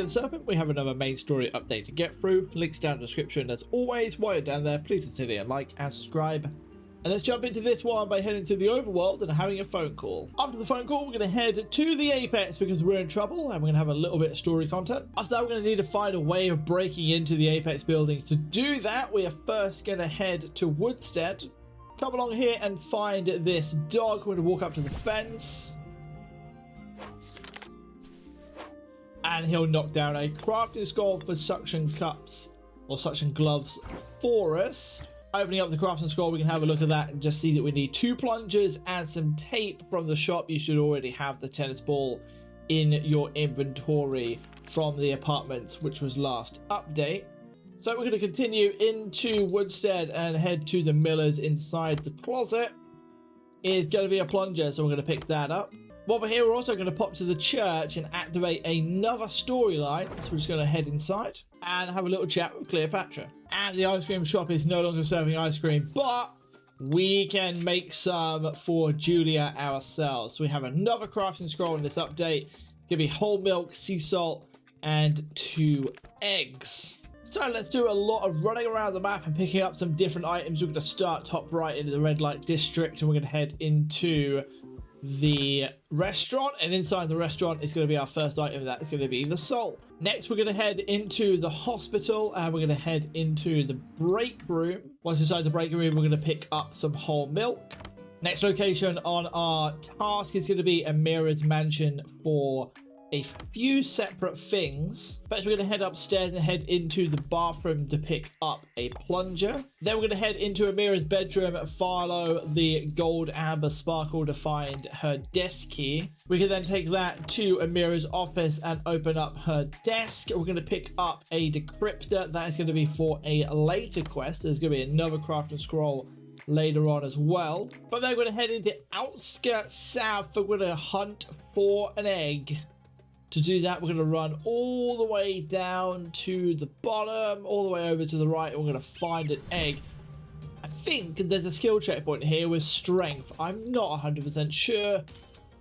playing Serpent. We have another main story update to get through. Links down in the description as always. While you're down there, please consider a like and subscribe. And let's jump into this one by heading to the overworld and having a phone call. After the phone call, we're going to head to the Apex because we're in trouble and we're going to have a little bit of story content. After that, we're going to need to find a way of breaking into the Apex building. To do that, we are first going to head to Woodstead. Come along here and find this dog. We're going to walk up to the fence. And he'll knock down a crafting scroll for suction cups or suction gloves for us. Opening up the crafting scroll, we can have a look at that and just see that we need 2 plungers and some tape from the shop. You should already have the tennis ball in your inventory from the apartments, which was last update. So we're going to continue into Woodstead and head to the Miller's. Inside the closet is going to be a plunger, so we're going to pick that up. While we're here, we're also going to pop to the church and activate another storyline. So we're just going to head inside and have a little chat with Cleopatra. And the ice cream shop is no longer serving ice cream, but we can make some for Julia ourselves. So we have another crafting scroll in this update. It's going to be whole milk, sea salt, and 2 eggs. So let's do a lot of running around the map and picking up some different items. We're going to start top right into the red light district, and we're going to head into the restaurant, and inside the restaurant is going to be our first item. That is going to be the salt. Next, we're going to head into the hospital and we're going to head into the break room. Once inside the break room, we're going to pick up some whole milk. Next location on our task is going to be Amira's mansion for a few separate things. First, we're going to head upstairs and head into the bathroom to pick up a plunger. Then we're going to head into Amira's bedroom and follow the gold amber sparkle to find her desk key. We can then take that to Amira's office and open up her desk. We're going to pick up a decryptor. That is going to be for a later quest. There's going to be another crafting scroll later on as well. But then we're going to head into outskirts south. We're going to hunt for an egg. To do that, we're going to run all the way down to the bottom, all the way over to the right, and we're going to find an egg. I think there's a skill checkpoint here with strength. I'm not 100% sure.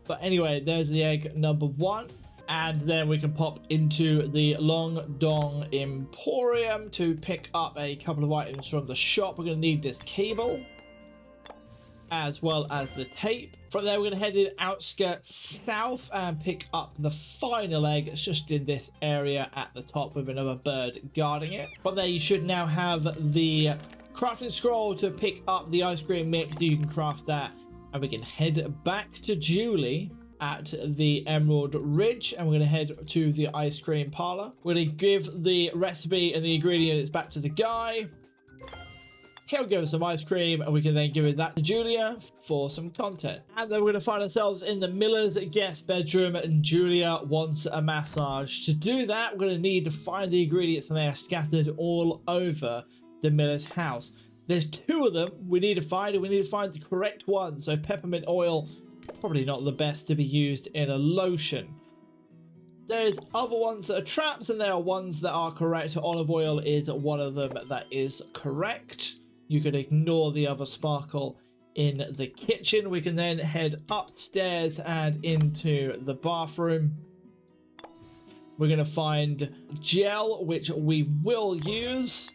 But anyway, there's the egg number 1. And then we can pop into the Long Dong Emporium to pick up a couple of items from the shop. We're going to need this cable, as well as the tape. From there, we're going to head in outskirts south and pick up the final egg. It's just in this area at the top with another bird guarding it. From there, you should now have the crafting scroll to pick up the ice cream mix. So you can craft that, and we can head back to Julie at the Emerald Ridge, and we're going to head to the ice cream parlor. We're going to give the recipe and the ingredients back to the guy. He'll give us some ice cream, and we can then give it that to Julia for some content. And then we're going to find ourselves in the Miller's guest bedroom, and Julia wants a massage. To do that, we're going to need to find the ingredients, and they are scattered all over the Miller's house. There's 2 of them we need to find, and we need to find the correct one. So peppermint oil, probably not the best to be used in a lotion. There's other ones that are traps, and there are ones that are correct. Olive oil is one of them that is correct. You can ignore the other sparkle in the kitchen. We can then head upstairs and into the bathroom. We're going to find gel, which we will use.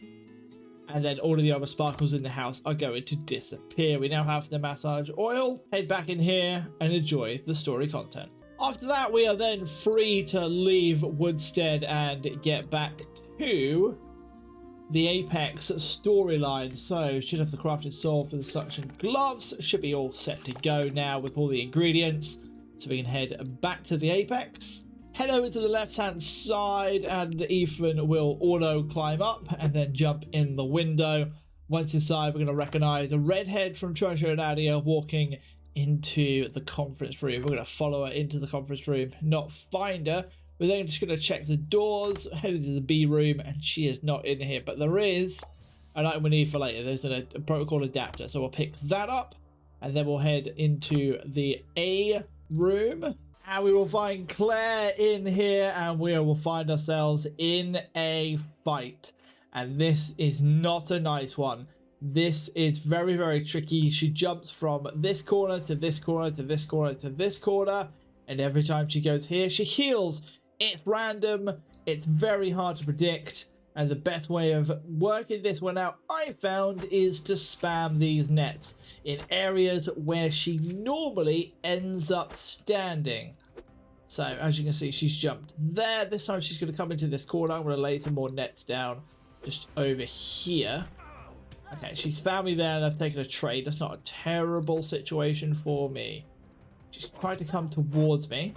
And then all of the other sparkles in the house are going to disappear. We now have the massage oil. Head back in here and enjoy the story content. After that, we are then free to leave Woodstead and get back to the Apex storyline. So should have the crafted sword for the suction gloves. Should be all set to go now with all the ingredients, so we can head back to the Apex. Head over to the left hand side, and Ethan will auto climb up and then jump in the window. Once inside, we're going to recognize a redhead from Treasure and Nadia walking into the conference room. We're going to follow her into the conference room, not find her. We're then just going to check the doors, head into the B room, and she is not in here. But there is an item we need for later. There's a protocol adapter, so we'll pick that up, and then we'll head into the A room. And we will find Claire in here, and we will find ourselves in a fight. And this is not a nice one. This is very, very tricky. She jumps from this corner to this corner to this corner to this corner. And every time she goes here, she heals It's random, it's very hard to predict, and the best way of working this one out, I found, is to spam these nets in areas where she normally ends up standing. So as you can see, she's jumped there. This time she's going to come into this corner. I'm going to lay some more nets down just over here. Okay, she's found me there and I've taken a trade. That's not a terrible situation for me. She's tried to come towards me.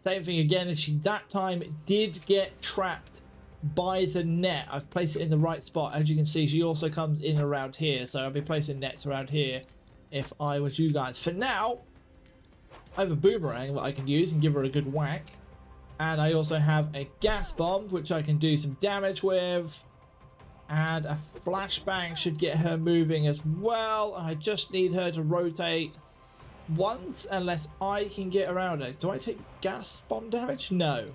Same thing again, as she that time did get trapped by the net. I've placed it in the right spot. As you can see, she also comes in around here. So I'll be placing nets around here if I was you guys. For now, I have a boomerang that I can use and give her a good whack. And I also have a gas bomb, which I can do some damage with. And a flashbang should get her moving as well. I just need her to rotate once, unless I can get around her. Do I take gas bomb damage? No.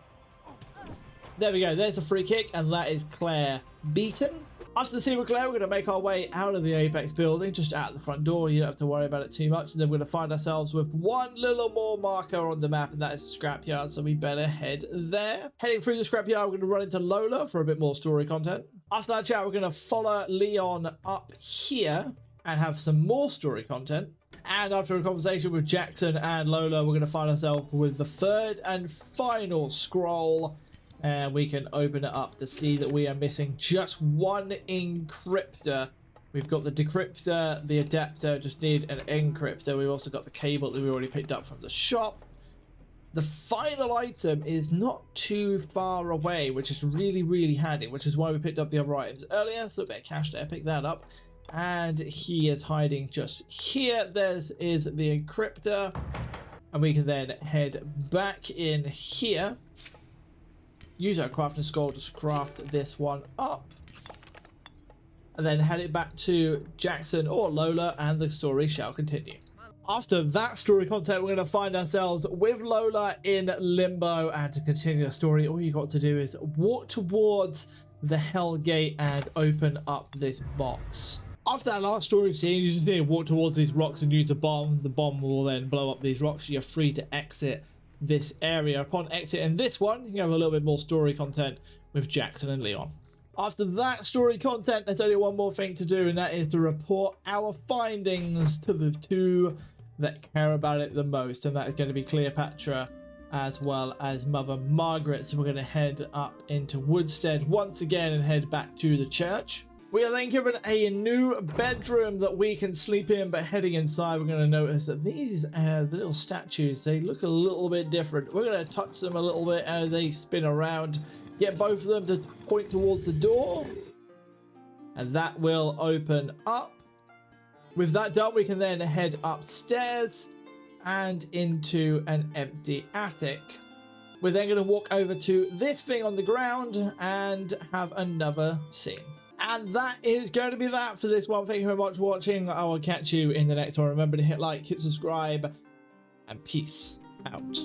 There we go. There's a free kick, and that is Claire beaten. After the scene with Claire, we're going to make our way out of the Apex building, just out the front door. You don't have to worry about it too much. And then we're going to find ourselves with one little more marker on the map, and that is the Scrapyard, so we better head there. Heading through the Scrapyard, we're going to run into Lola for a bit more story content. After that chat, we're going to follow Leon up here and have some more story content. And after a conversation with Jackson and Lola, we're going to find ourselves with the third and final scroll. And we can open it up to see that we are missing just one encryptor. We've got the decryptor, the adapter, just need an encryptor. We've also got the cable that we already picked up from the shop. The final item is not too far away, which is really, really handy, which is why we picked up the other items earlier. So a bit of cash there, pick that up. And he is hiding just here. There's is the encryptor. And we can then head back in here. Use our crafting scroll to craft this one up. And then head it back to Jackson or Lola, and the story shall continue. After that story content, we're going to find ourselves with Lola in Limbo. And to continue the story, all you got to do is walk towards the Hell Gate and open up this box. After that last story scene, you just need to walk towards these rocks and use a bomb. The bomb will then blow up these rocks. You're free to exit this area. Upon exit in this one, you have a little bit more story content with Jackson and Leon. After that story content, there's only one more thing to do, and that is to report our findings to the two that care about it the most, and that is going to be Cleopatra as well as Mother Margaret. So we're going to head up into Woodstead once again and head back to the church. We are then given a new bedroom that we can sleep in, but heading inside, we're going to notice that these little statues, they look a little bit different. We're going to touch them a little bit as they spin around, get both of them to point towards the door, and that will open up. With that done, we can then head upstairs and into an empty attic. We're then going to walk over to this thing on the ground and have another scene. And that is going to be that for this one. Thank you very much for watching. I will catch you in the next one. Remember to hit like, hit subscribe, and peace out.